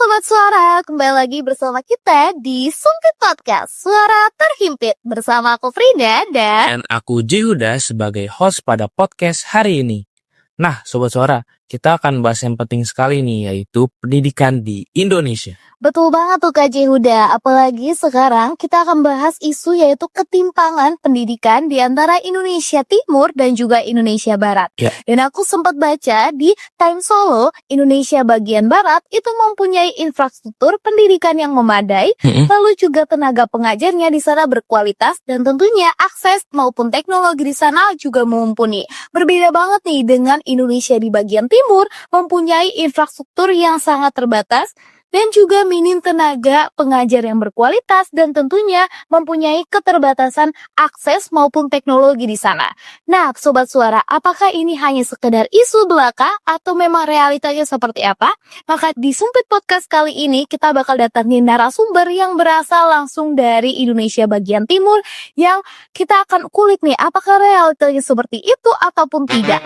Sobat Suara, kembali lagi bersama kita di Sumpit Podcast, Suara Terhimpit. Bersama aku Frida Dan aku Jehuda sebagai host pada podcast hari ini. Nah, Sobat Suara, kita akan bahas yang penting sekali nih, yaitu pendidikan di Indonesia. Betul banget tuh Kak Jehuda, apalagi sekarang kita akan bahas isu yaitu ketimpangan pendidikan di antara Indonesia Timur dan juga Indonesia Barat. Ya. Dan aku sempat baca di Time Solo, Indonesia bagian Barat itu mempunyai infrastruktur pendidikan yang memadai, lalu juga tenaga pengajarnya di sana berkualitas dan tentunya akses maupun teknologi di sana juga mumpuni. Berbeda banget nih dengan Indonesia di bagian Timur mempunyai infrastruktur yang sangat terbatas dan juga minim tenaga pengajar yang berkualitas dan tentunya mempunyai keterbatasan akses maupun teknologi di sana. Nah, Sobat Suara, apakah ini hanya sekedar isu belaka atau memang realitanya seperti apa? Maka di Sumpit Podcast kali ini kita bakal datangin narasumber yang berasal langsung dari Indonesia bagian Timur yang kita akan kulik nih apakah realitanya seperti itu ataupun tidak.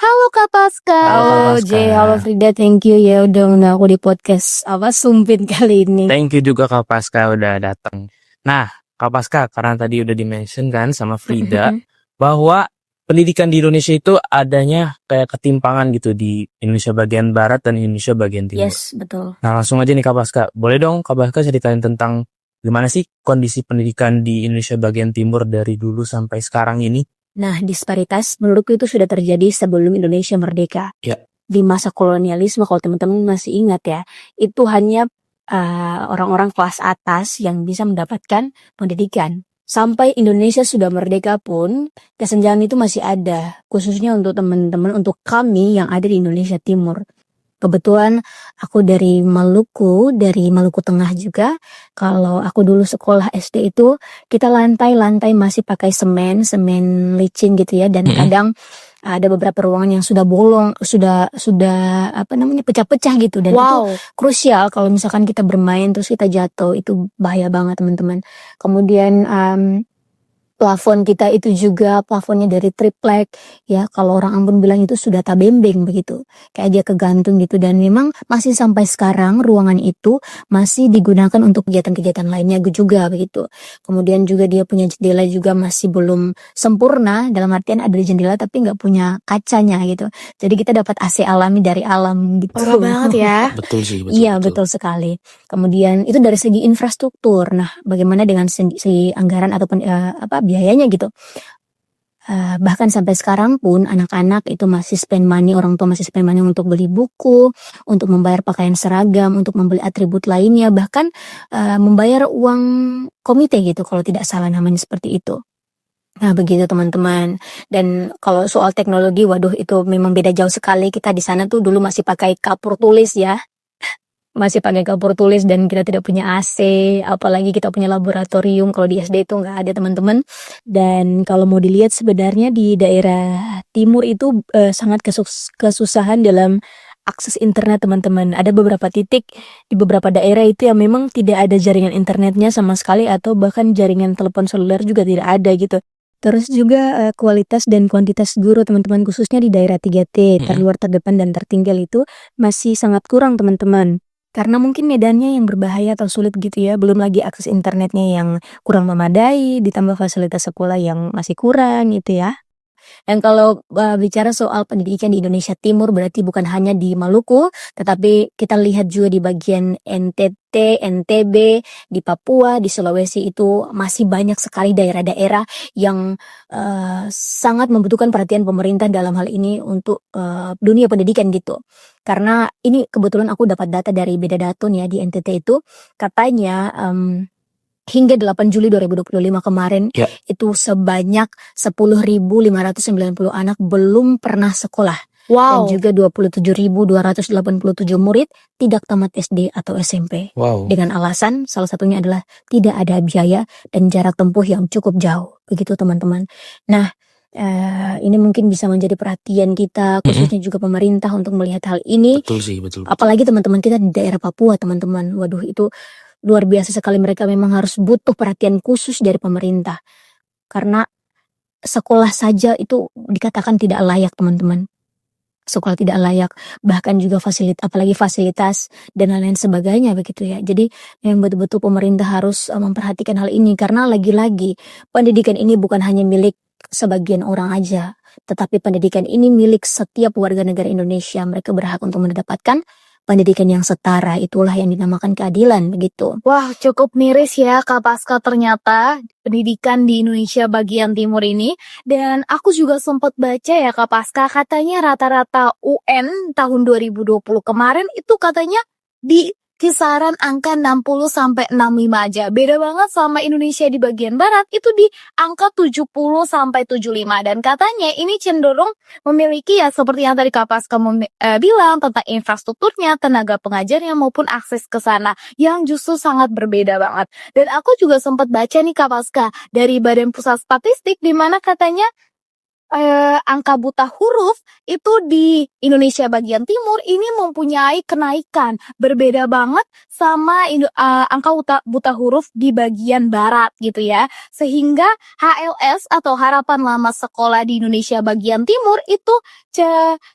Halo Kak Pasca. Halo, Kak Pasca. Halo Frida, thank you ya udah undang aku di podcast Sumpit kali ini. Thank you juga Kak Pasca udah datang. Nah, Kak Pasca, karena tadi udah di-mention kan sama Frida bahwa pendidikan di Indonesia itu adanya kayak ketimpangan gitu di Indonesia bagian Barat dan Indonesia bagian Timur. Yes, betul. Nah, langsung aja nih Kak Pasca. Boleh dong Kak Pasca ceritain tentang gimana sih kondisi pendidikan di Indonesia bagian Timur dari dulu sampai sekarang ini? Nah, disparitas menurutku itu sudah terjadi sebelum Indonesia merdeka. Ya. Di masa kolonialisme, kalau teman-teman masih ingat ya, itu hanya orang-orang kelas atas yang bisa mendapatkan pendidikan. Sampai Indonesia sudah merdeka pun, kesenjangan itu masih ada, khususnya untuk teman-teman, untuk kami yang ada di Indonesia Timur. Kebetulan aku dari Maluku Tengah juga. Kalau aku dulu sekolah SD itu kita lantai-lantai masih pakai semen licin gitu ya, dan kadang ada beberapa ruangan yang sudah bolong, sudah pecah-pecah gitu, dan itu krusial kalau misalkan kita bermain terus kita jatuh, itu bahaya banget teman-teman. Kemudian plafon kita itu juga plafonnya dari triplek ya, kalau orang Ambon bilang itu sudah tabembeng begitu, kayak dia kegantung gitu, dan memang masih sampai sekarang ruangan itu masih digunakan untuk kegiatan-kegiatan lainnya juga begitu. Kemudian juga dia punya jendela juga masih belum sempurna, dalam artian ada jendela tapi nggak punya kacanya gitu, jadi kita dapat AC alami dari alam gitu. Parah banget ya. Betul sih, Iya, betul sekali. Kemudian itu dari segi infrastruktur. Nah, bagaimana dengan segi anggaran ataupun biayanya gitu. Bahkan sampai sekarang pun anak-anak itu masih spend money, orang tua masih spend money untuk beli buku, untuk membayar pakaian seragam, untuk membeli atribut lainnya, bahkan membayar uang komite gitu kalau tidak salah namanya seperti itu. Nah, begitu teman-teman. Dan kalau soal teknologi, waduh itu memang beda jauh sekali. Kita di sana tuh dulu masih pakai kapur tulis ya. Masih pakai kapur tulis dan kita tidak punya AC, apalagi kita punya laboratorium. Kalau di SD itu nggak ada teman-teman. Dan kalau mau dilihat sebenarnya di daerah timur itu sangat kesusahan dalam akses internet teman-teman. Ada beberapa titik di beberapa daerah itu yang memang tidak ada jaringan internetnya sama sekali, atau bahkan jaringan telepon seluler juga tidak ada gitu. Terus juga kualitas dan kuantitas guru teman-teman, khususnya di daerah 3T, terluar, terdepan, dan tertinggal itu masih sangat kurang teman-teman. Karena mungkin medannya yang berbahaya atau sulit gitu ya, belum lagi akses internetnya yang kurang memadai, ditambah fasilitas sekolah yang masih kurang gitu ya. Dan kalau bicara soal pendidikan di Indonesia Timur, berarti bukan hanya di Maluku, tetapi kita lihat juga di bagian NTT, NTB, di Papua, di Sulawesi itu masih banyak sekali daerah-daerah yang sangat membutuhkan perhatian pemerintah dalam hal ini untuk dunia pendidikan gitu. Karena ini kebetulan aku dapat data dari Beda Datun ya, di NTT itu katanya hingga 8 Juli 2025 kemarin itu sebanyak 10.590 anak belum pernah sekolah. Dan juga 27.287 murid tidak tamat SD atau SMP. Dengan alasan salah satunya adalah tidak ada biaya dan jarak tempuh yang cukup jauh. Begitu teman-teman. Nah, ini mungkin bisa menjadi perhatian kita, khususnya juga pemerintah untuk melihat hal ini. Betul sih, betul. Apalagi teman-teman kita di daerah Papua teman-teman. Waduh, itu luar biasa sekali, mereka memang harus butuh perhatian khusus dari pemerintah. Karena sekolah saja itu dikatakan tidak layak teman-teman. sekolah tidak layak, bahkan juga apalagi fasilitas dan lain-lain sebagainya begitu ya. Jadi memang betul-betul pemerintah harus memperhatikan hal ini karena lagi-lagi pendidikan ini bukan hanya milik sebagian orang aja, tetapi pendidikan ini milik setiap warga negara Indonesia. Mereka berhak untuk mendapatkan pendidikan yang setara, itulah yang dinamakan keadilan begitu. Wah, cukup miris ya Kak Paska ternyata pendidikan di Indonesia bagian timur ini. Dan aku juga sempat baca ya Kak Paska, katanya rata-rata UN tahun 2020 kemarin itu katanya di kisaran angka 60 sampai 65 aja. Beda banget sama Indonesia di bagian barat itu di angka 70 sampai 75. Dan katanya ini cenderung memiliki ya seperti yang tadi Kak Paska bilang tentang infrastrukturnya, tenaga pengajarnya maupun akses ke sana yang justru sangat berbeda banget. Dan aku juga sempat baca nih Kak Paska dari Badan Pusat Statistik di mana katanya angka buta huruf itu di Indonesia bagian timur ini mempunyai kenaikan berbeda banget sama angka buta huruf di bagian barat gitu ya. Sehingga HLS atau harapan lama sekolah di Indonesia bagian timur itu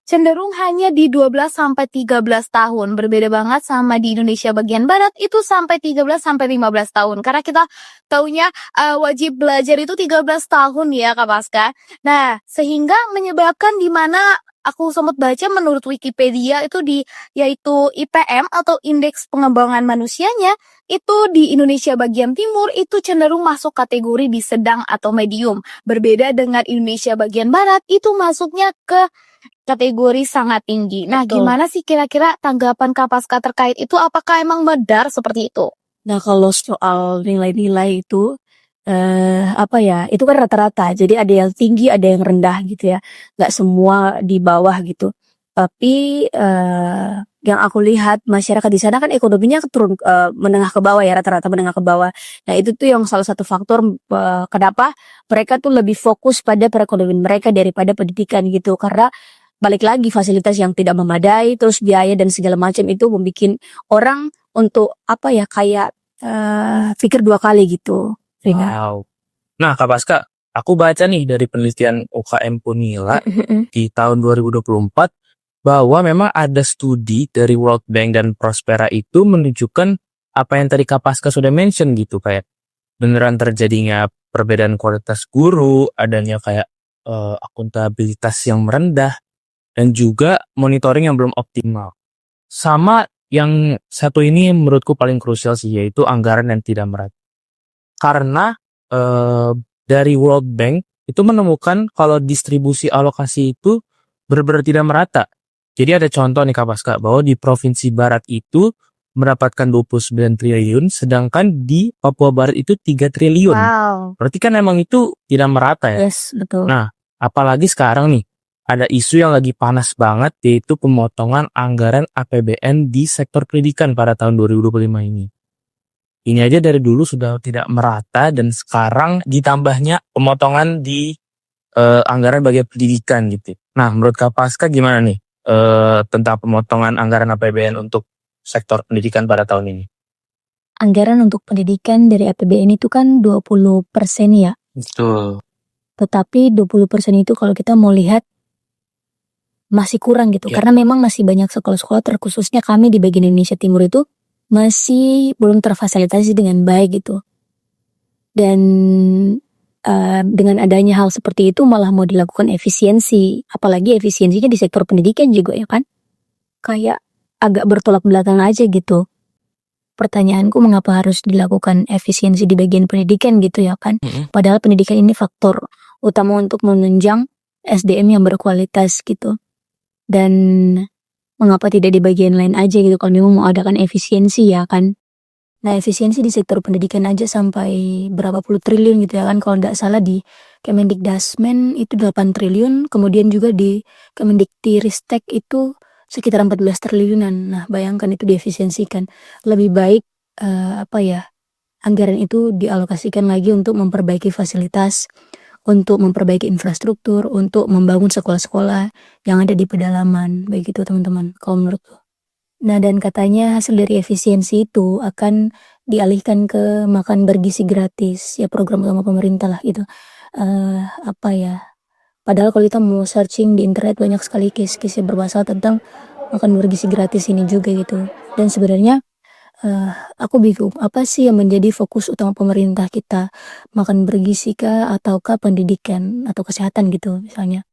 cenderung hanya di 12 sampai 13 tahun. Berbeda banget sama di Indonesia bagian barat itu sampai 13 sampai 15 tahun. Karena kita taunya wajib belajar itu 13 tahun ya Kak Paska. Nah, sehingga menyebabkan di mana aku sempat baca menurut Wikipedia itu yaitu IPM atau Indeks Pengembangan Manusianya itu di Indonesia bagian timur itu cenderung masuk kategori di sedang atau medium. Berbeda dengan Indonesia bagian barat itu masuknya ke kategori sangat tinggi. Nah, Betul. gimana sih kira-kira tanggapan Kak Paska terkait itu? Apakah emang benar seperti itu? Nah, kalau soal nilai-nilai itu itu kan rata-rata. Jadi ada yang tinggi, ada yang rendah gitu ya. Nggak semua di bawah gitu. Tapi yang aku lihat masyarakat di sana kan ekonominya turun menengah ke bawah ya, rata-rata menengah ke bawah. Nah, itu tuh yang salah satu faktor kenapa mereka tuh lebih fokus pada perekonomian mereka daripada pendidikan gitu. Karena balik lagi fasilitas yang tidak memadai, terus biaya dan segala macam itu membuat orang untuk kayak pikir dua kali gitu. Wow. Nah, Kak Paska, aku baca nih dari penelitian UKM Punila di tahun 2024 bahwa memang ada studi dari World Bank dan Prospera itu menunjukkan apa yang tadi Kak Paska sudah mention gitu, kayak beneran terjadinya perbedaan kualitas guru, adanya kayak akuntabilitas yang merendah, dan juga monitoring yang belum optimal. Sama yang satu ini menurutku paling krusial sih, yaitu anggaran yang tidak merata. Karena dari World Bank itu menemukan kalau distribusi alokasi itu benar-benar tidak merata. Jadi ada contoh nih Kak Paska, bahwa di Provinsi Barat itu mendapatkan 29 triliun, sedangkan di Papua Barat itu 3 triliun. Wow. Berarti kan emang itu tidak merata ya. Yes, betul. Nah, apalagi sekarang nih, ada isu yang lagi panas banget, yaitu pemotongan anggaran APBN di sektor pendidikan pada tahun 2025 ini. Ini aja dari dulu sudah tidak merata, dan sekarang ditambahnya pemotongan di anggaran bagian pendidikan gitu. Nah, menurut Kak Paska gimana nih tentang pemotongan anggaran APBN untuk sektor pendidikan pada tahun ini? Anggaran untuk pendidikan dari APBN itu kan 20% ya. Betul. Tetapi 20% itu kalau kita mau lihat masih kurang gitu. Ya. Karena memang masih banyak sekolah-sekolah, terkhususnya kami di bagian Indonesia Timur itu masih belum terfasilitasi dengan baik gitu. Dan dengan adanya hal seperti itu malah mau dilakukan efisiensi. Apalagi efisiensinya di sektor pendidikan juga ya kan. Kayak agak bertolak belakang aja gitu. Pertanyaanku, mengapa harus dilakukan efisiensi di bagian pendidikan gitu ya kan. Padahal pendidikan ini faktor utama untuk menunjang SDM yang berkualitas gitu. Dan mengapa tidak di bagian lain aja gitu kalau memang mau adakan efisiensi ya kan. Nah, efisiensi di sektor pendidikan aja sampai berapa puluh triliun gitu ya kan. Kalau tidak salah di Kemendikdasmen itu 8 triliun. Kemudian juga di Kemendiktiristek itu sekitar 14 triliunan. Nah, bayangkan itu diefisiensikan. Lebih baik anggaran itu dialokasikan lagi untuk memperbaiki fasilitas, untuk memperbaiki infrastruktur, untuk membangun sekolah-sekolah yang ada di pedalaman. Begitu teman-teman, kalau menurutku. Nah, dan katanya hasil dari efisiensi itu akan dialihkan ke makan bergizi gratis. Ya, program utama pemerintah lah gitu. Padahal kalau kita mau searching di internet banyak sekali case-case yang bermasalah tentang makan bergizi gratis ini juga gitu. Dan sebenarnya aku bingung apa sih yang menjadi fokus utama pemerintah kita, makan bergizi kah ataukah pendidikan atau kesehatan gitu misalnya.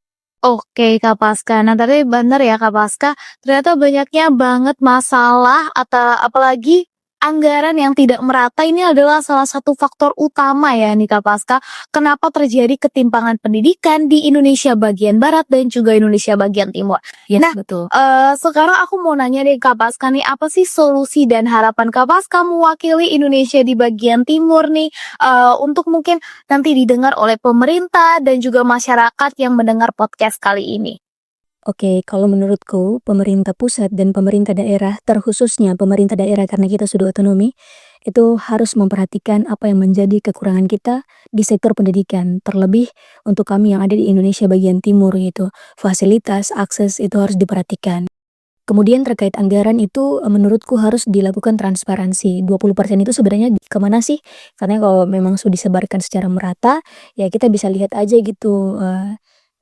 Oke Kak Paska, nah tadi bener ya Kak Paska, ternyata banyaknya banget masalah atau apalagi anggaran yang tidak merata ini adalah salah satu faktor utama ya nih Kak Paska, kenapa terjadi ketimpangan pendidikan di Indonesia bagian Barat dan juga Indonesia bagian Timur. Yes, Nah, betul. sekarang aku mau nanya deh Kak Paska nih, apa sih solusi dan harapan Kak Paska mewakili Indonesia di bagian Timur nih, untuk mungkin nanti didengar oleh pemerintah dan juga masyarakat yang mendengar podcast kali ini? Oke, kalau menurutku pemerintah pusat dan pemerintah daerah, terkhususnya pemerintah daerah karena kita sudah otonomi, itu harus memperhatikan apa yang menjadi kekurangan kita di sektor pendidikan. Terlebih untuk kami yang ada di Indonesia bagian timur gitu. Fasilitas, akses itu harus diperhatikan. Kemudian terkait anggaran itu menurutku harus dilakukan transparansi. 20% itu sebenarnya kemana sih? Karena kalau memang sudah disebarkan secara merata, ya kita bisa lihat aja gitu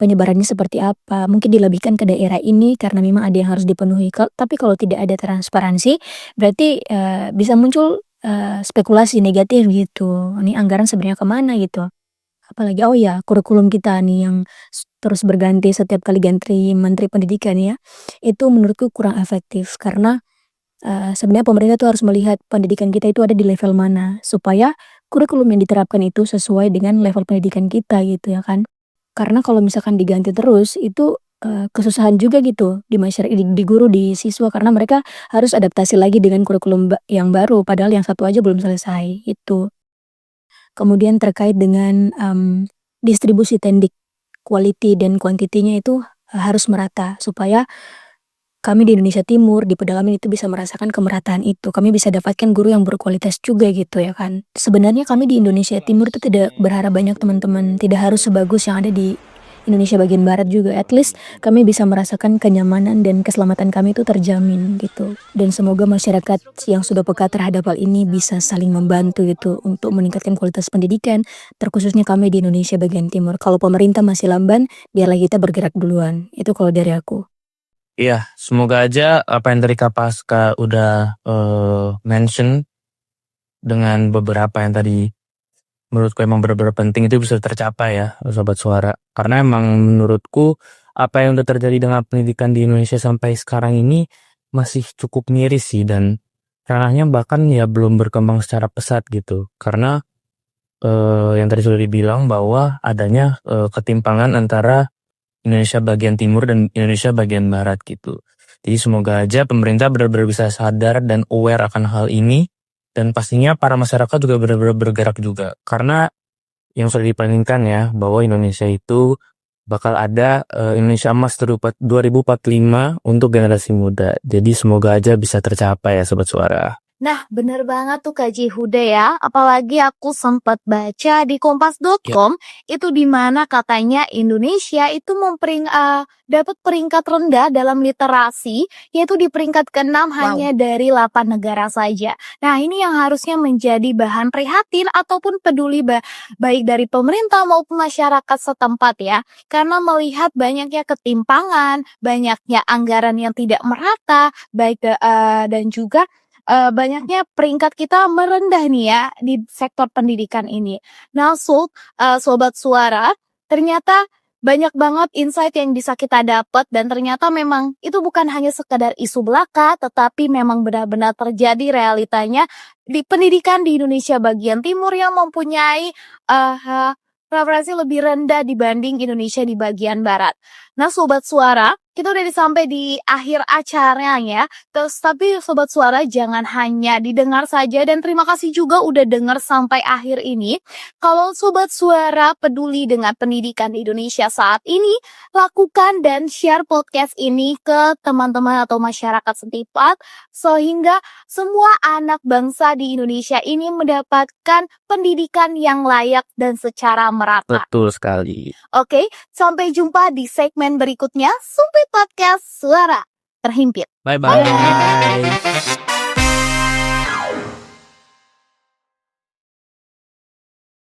penyebarannya seperti apa. Mungkin dilebihkan ke daerah ini karena memang ada yang harus dipenuhi. Tapi kalau tidak ada transparansi, berarti bisa muncul spekulasi negatif gitu. Ini anggaran sebenarnya kemana gitu. Apalagi oh ya kurikulum kita nih yang terus berganti setiap kali ganti menteri pendidikan ya. Itu menurutku kurang efektif karena sebenarnya pemerintah tuh harus melihat pendidikan kita itu ada di level mana supaya kurikulum yang diterapkan itu sesuai dengan level pendidikan kita gitu ya kan. Karena kalau misalkan diganti terus itu kesusahan juga gitu di masyarakat, di guru, di siswa karena mereka harus adaptasi lagi dengan kurikulum yang baru padahal yang satu aja belum selesai itu. Kemudian terkait dengan distribusi tendik, quality dan kuantitinya itu harus merata supaya kami di Indonesia Timur, di pedalaman itu bisa merasakan kemerataan itu. Kami bisa dapatkan guru yang berkualitas juga gitu ya kan. Sebenarnya kami di Indonesia Timur itu tidak berharap banyak teman-teman, tidak harus sebagus yang ada di Indonesia bagian Barat juga. At least kami bisa merasakan kenyamanan dan keselamatan kami itu terjamin gitu. Dan semoga masyarakat yang sudah peka terhadap hal ini bisa saling membantu gitu untuk meningkatkan kualitas pendidikan, terkhususnya kami di Indonesia bagian Timur. Kalau pemerintah masih lamban, biarlah kita bergerak duluan. Itu kalau dari aku. Iya, semoga aja apa yang dari Kak Paska udah mention dengan beberapa yang tadi menurutku emang benar-benar penting itu bisa tercapai ya, Sobat Suara. Karena emang menurutku apa yang udah terjadi dengan pendidikan di Indonesia sampai sekarang ini masih cukup miris sih dan ranahnya bahkan ya belum berkembang secara pesat gitu. Karena yang tadi sudah dibilang bahwa adanya ketimpangan antara Indonesia bagian timur dan Indonesia bagian barat gitu. Jadi semoga aja pemerintah benar-benar bisa sadar dan aware akan hal ini dan pastinya para masyarakat juga benar-benar bergerak juga. Karena yang sudah diplaningkan ya bahwa Indonesia itu bakal ada Indonesia Emas 2045 untuk generasi muda. Jadi semoga aja bisa tercapai ya Sobat Suara. Nah, bener banget tuh Kak Jihude ya. Apalagi aku sempat baca di kompas.com itu di mana katanya Indonesia itu dapat peringkat rendah dalam literasi, yaitu di peringkat ke-6 hanya dari 8 negara saja. Nah, ini yang harusnya menjadi bahan prihatin ataupun peduli baik dari pemerintah maupun masyarakat setempat ya. Karena melihat banyaknya ketimpangan, banyaknya anggaran yang tidak merata, dan juga banyaknya peringkat kita merendah nih ya di sektor pendidikan ini. Nah, Sobat Suara, ternyata banyak banget insight yang bisa kita dapat dan ternyata memang itu bukan hanya sekadar isu belaka, tetapi memang benar-benar terjadi realitanya di pendidikan di Indonesia bagian timur yang mempunyai preferensi lebih rendah dibanding Indonesia di bagian barat. Nah, Sobat Suara, kita udah sampai di akhir acaranya. Tapi Sobat Suara jangan hanya didengar saja dan terima kasih juga udah dengar sampai akhir ini. Kalau Sobat Suara peduli dengan pendidikan di Indonesia saat ini, lakukan dan share podcast ini ke teman-teman atau masyarakat setempat sehingga semua anak bangsa di Indonesia ini mendapatkan pendidikan yang layak dan secara merata. Betul sekali. Oke, sampai jumpa di segmen berikutnya. Sumpit Podcast Suara Terhimpit. Bye-bye.